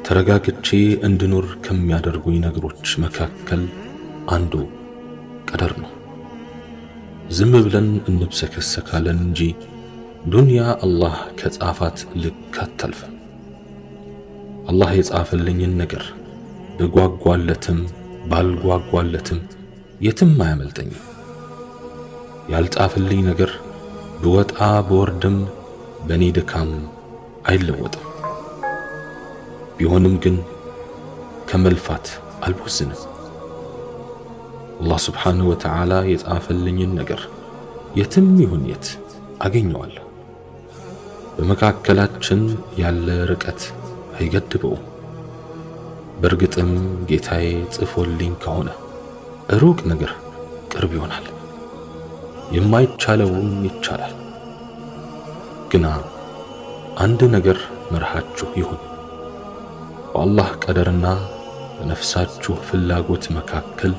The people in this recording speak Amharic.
ተረጋግቼ እንድኖር ከሚያደርጉኝ ነገሮች መካከል አንዱ ቀደር ነው። ዝም ብለን እንብሰከሰካለን እንጂ ዱንያ አላህ ከጻፋት ልክ አታልፍም። አላህ የጻፈልኝን ነገር ብጓጓለትም ባልጓጓለትም የትም አያመልጠኝም። ያልጻፈልኝ ነገር ብወጣ ብወርድም በኔ ድካም አይለወጥም። ቢሆንም ግን ከመልፋት አልቦዝንም። አላህ ስብሓንሁ ወተዓላ የጻፈልኝን ነገር የትም ይሁን የት አገኘዋለሁ። በመካከላችን ያለ ርቀት አይገድበውም። በእርግጥም ጌታዬ ጽፎልኝ ከሆነ ሩቅ ነገር ቅርብ ይሆናል፣ የማይቻለውም ይቻላል። ግና አንድ ነገር መርሃችሁ ይሁን፣ በአላህ ቀደርና በነፍሳችሁ ፍላጎት መካከል